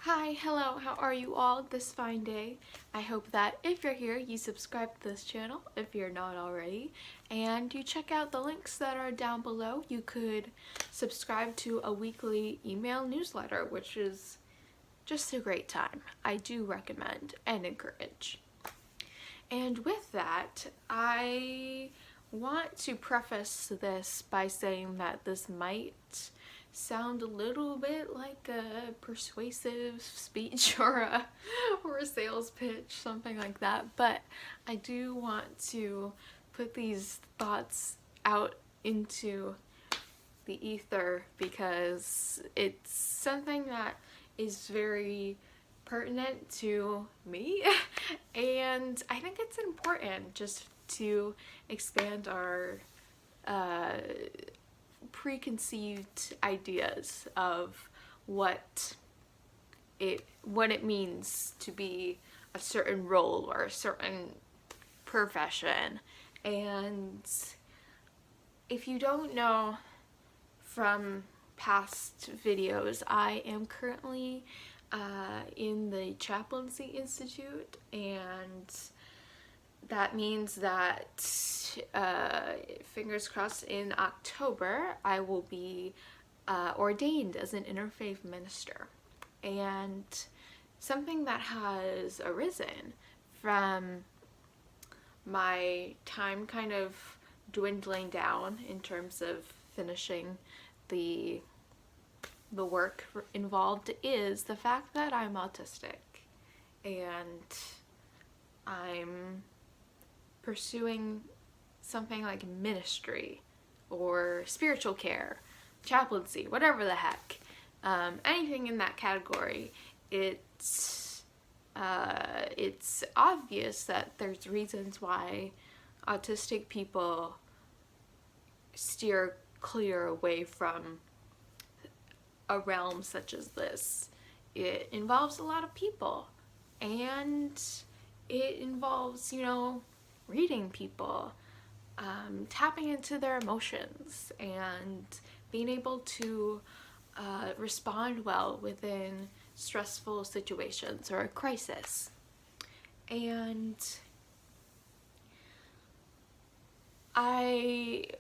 Hi, hello, how are you all this fine day? I hope that if you're here, you subscribe to this channel if you're not already, and you check out the links that are down below. You could subscribe to a weekly email newsletter, which is just a great time. I do recommend and encourage. And with that, I want to preface this by saying that this might sound a little bit like a persuasive speech or a sales pitch, something like that, but I do want to put these thoughts out into the ether because it's something that is very pertinent to me and I think it's important just to expand our preconceived ideas of what it means to be a certain role or a certain profession. And if you don't know from past videos, I am currently in the Chaplaincy Institute, and that means that fingers crossed in October I will be ordained as an interfaith minister. And something that has arisen from my time kind of dwindling down in terms of finishing the work involved is the fact that I'm autistic and I'm pursuing something like ministry or spiritual care, chaplaincy, whatever the heck, anything in that category. It's obvious that there's reasons why autistic people steer clear away from a realm such as this. It involves a lot of people, and it involves, reading people, tapping into their emotions, and being able to respond well within stressful situations or a crisis. And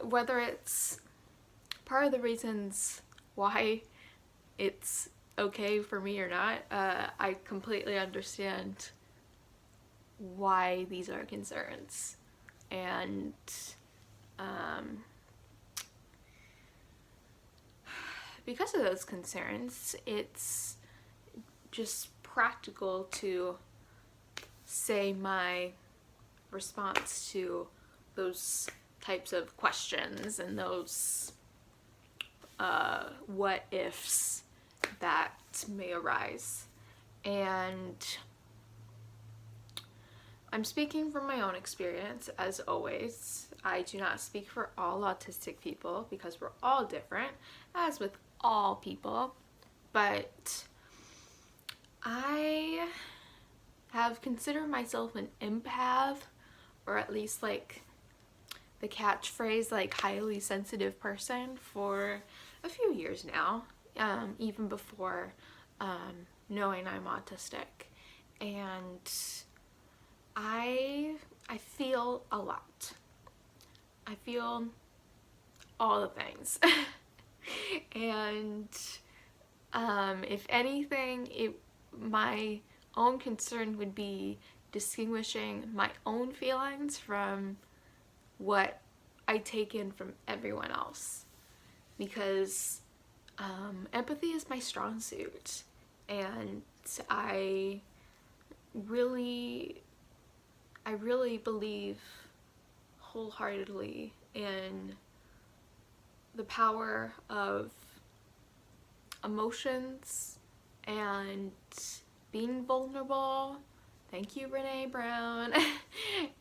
whether it's part of the reasons why it's okay for me or not, I completely understand why these are concerns. And because of those concerns, it's just practical to say my response to those types of questions and those what ifs that may arise. And I'm speaking from my own experience, as always. I do not speak for all autistic people because we're all different, as with all people, but I have considered myself an empath, or at least like the catchphrase like highly sensitive person, for a few years now, even before knowing I'm autistic. And I feel a lot. I feel all the things. And if anything, my own concern would be distinguishing my own feelings from what I take in from everyone else, because empathy is my strong suit, and I really believe wholeheartedly in the power of emotions and being vulnerable. Thank you, Brene Brown.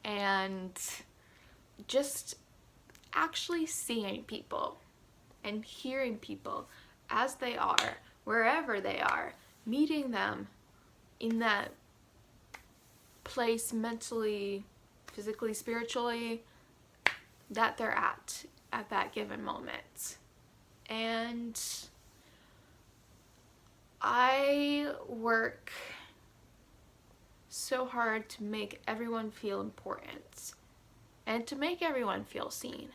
And just actually seeing people and hearing people as they are, wherever they are, meeting them in that place mentally, physically, spiritually, that they're at that given moment. And I work so hard to make everyone feel important and to make everyone feel seen,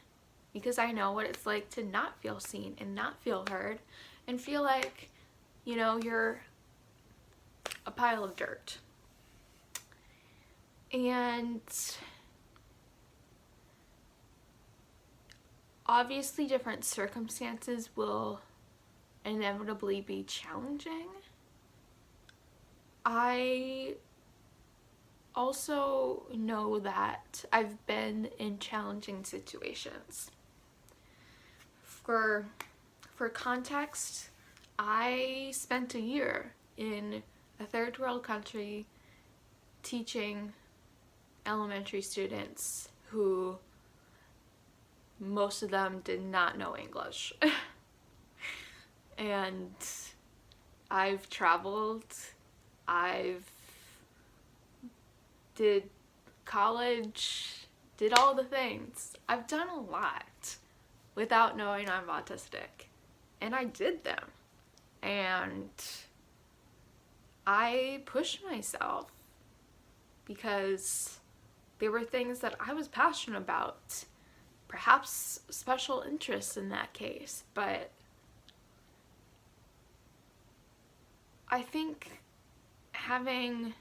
because I know what it's like to not feel seen and not feel heard and feel like, you know, you're a pile of dirt. And obviously different circumstances will inevitably be challenging. I also know that I've been in challenging situations. For context, I spent a year in a third world country teaching elementary students who most of them did not know English. And I've traveled, I've did college, did all the things. I've done a lot without knowing I'm autistic. And I did them. And I pushed myself because they were things that I was passionate about. Perhaps special interests in that case, but I think having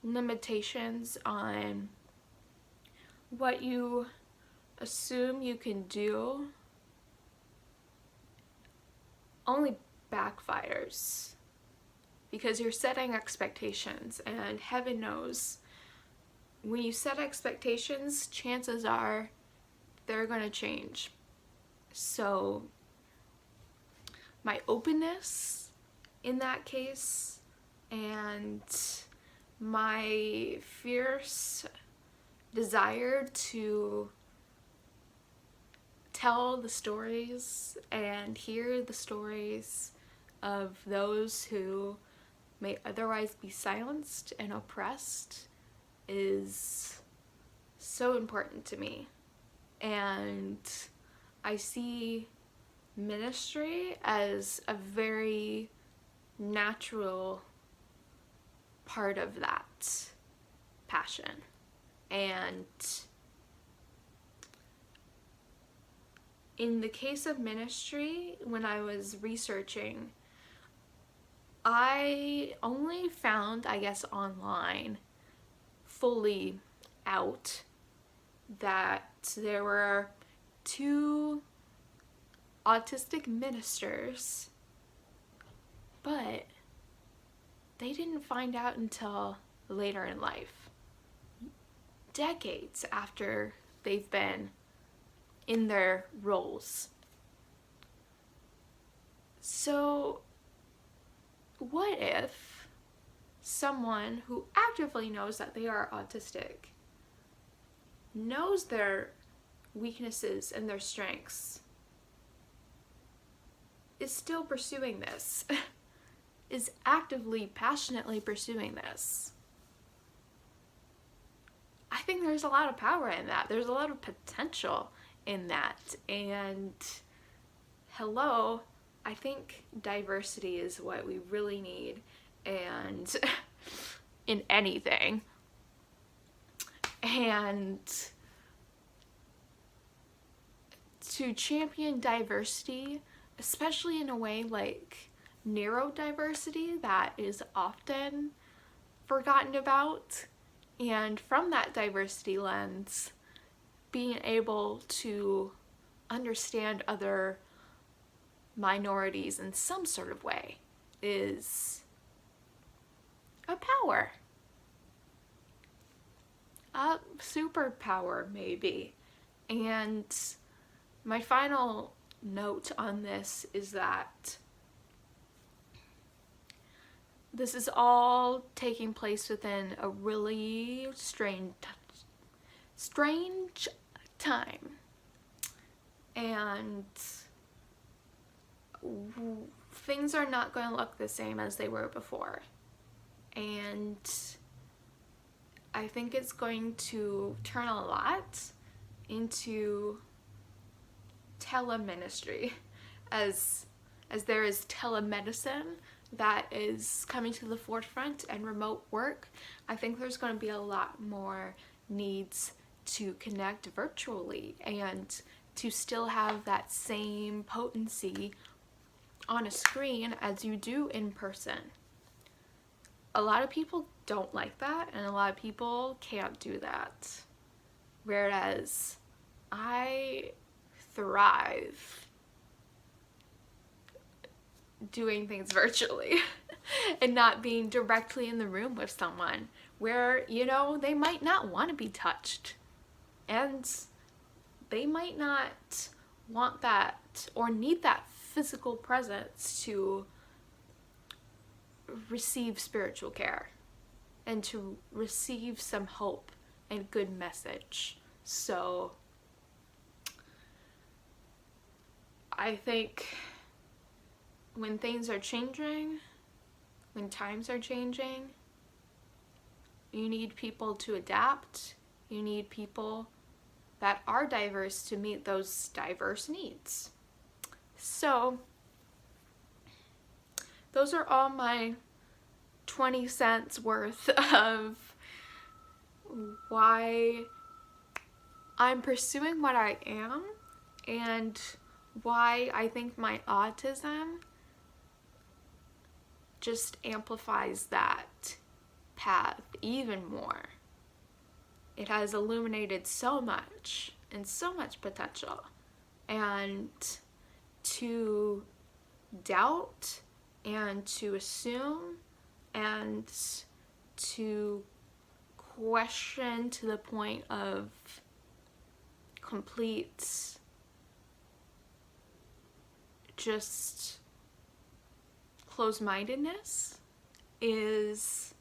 limitations on what you assume you can do only backfires, because you're setting expectations, and heaven knows when you set expectations, chances are they're going to change. So my openness in that case and my fierce desire to tell the stories and hear the stories of those who may otherwise be silenced and oppressed is so important to me. And I see ministry as a very natural part of that passion. And in the case of ministry, when I was researching, I only found, I guess, online, fully out, that there were 2 autistic ministers, but they didn't find out until later in life, decades after they've been in their roles. So what if someone who actively knows that they are autistic, knows their weaknesses and their strengths, is still pursuing this, is actively, passionately pursuing this? I think there's a lot of power in that. There's a lot of potential in that. And hello, I think diversity is what we really need, and in anything. And to champion diversity, especially in a way like neurodiversity that is often forgotten about, and from that diversity lens, being able to understand other minorities in some sort of way is a power. A superpower, maybe. And my final note on this is that this is all taking place within a really strange time. And things are not going to look the same as they were before. And I think it's going to turn a lot into teleministry, as there is telemedicine, that is coming to the forefront and remote work, I think there's going to be a lot more needs to connect virtually and to still have that same potency on a screen as you do in person. A lot of people don't like that, and a lot of people can't do that. Whereas I thrive doing things virtually and not being directly in the room with someone where, you know, they might not want to be touched and they might not want that or need that physical presence to receive spiritual care and to receive some hope and good message. So I think when things are changing, when times are changing, you need people to adapt. You need people that are diverse to meet those diverse needs. So those are all my 20 cents worth of why I'm pursuing what I am and why I think my autism just amplifies that path even more. It has illuminated so much and so much potential, and to doubt and to assume and to question to the point of complete just closed-mindedness is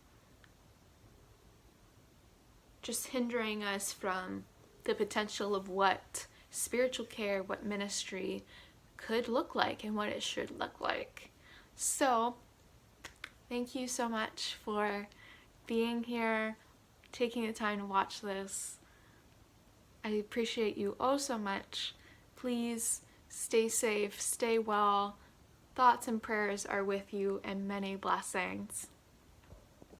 just hindering us from the potential of what spiritual care, what ministry could look like and what it should look like. So thank you so much for being here, taking the time to watch this. I appreciate you oh so much. Please stay safe, stay well. Thoughts and prayers are with you, and many blessings.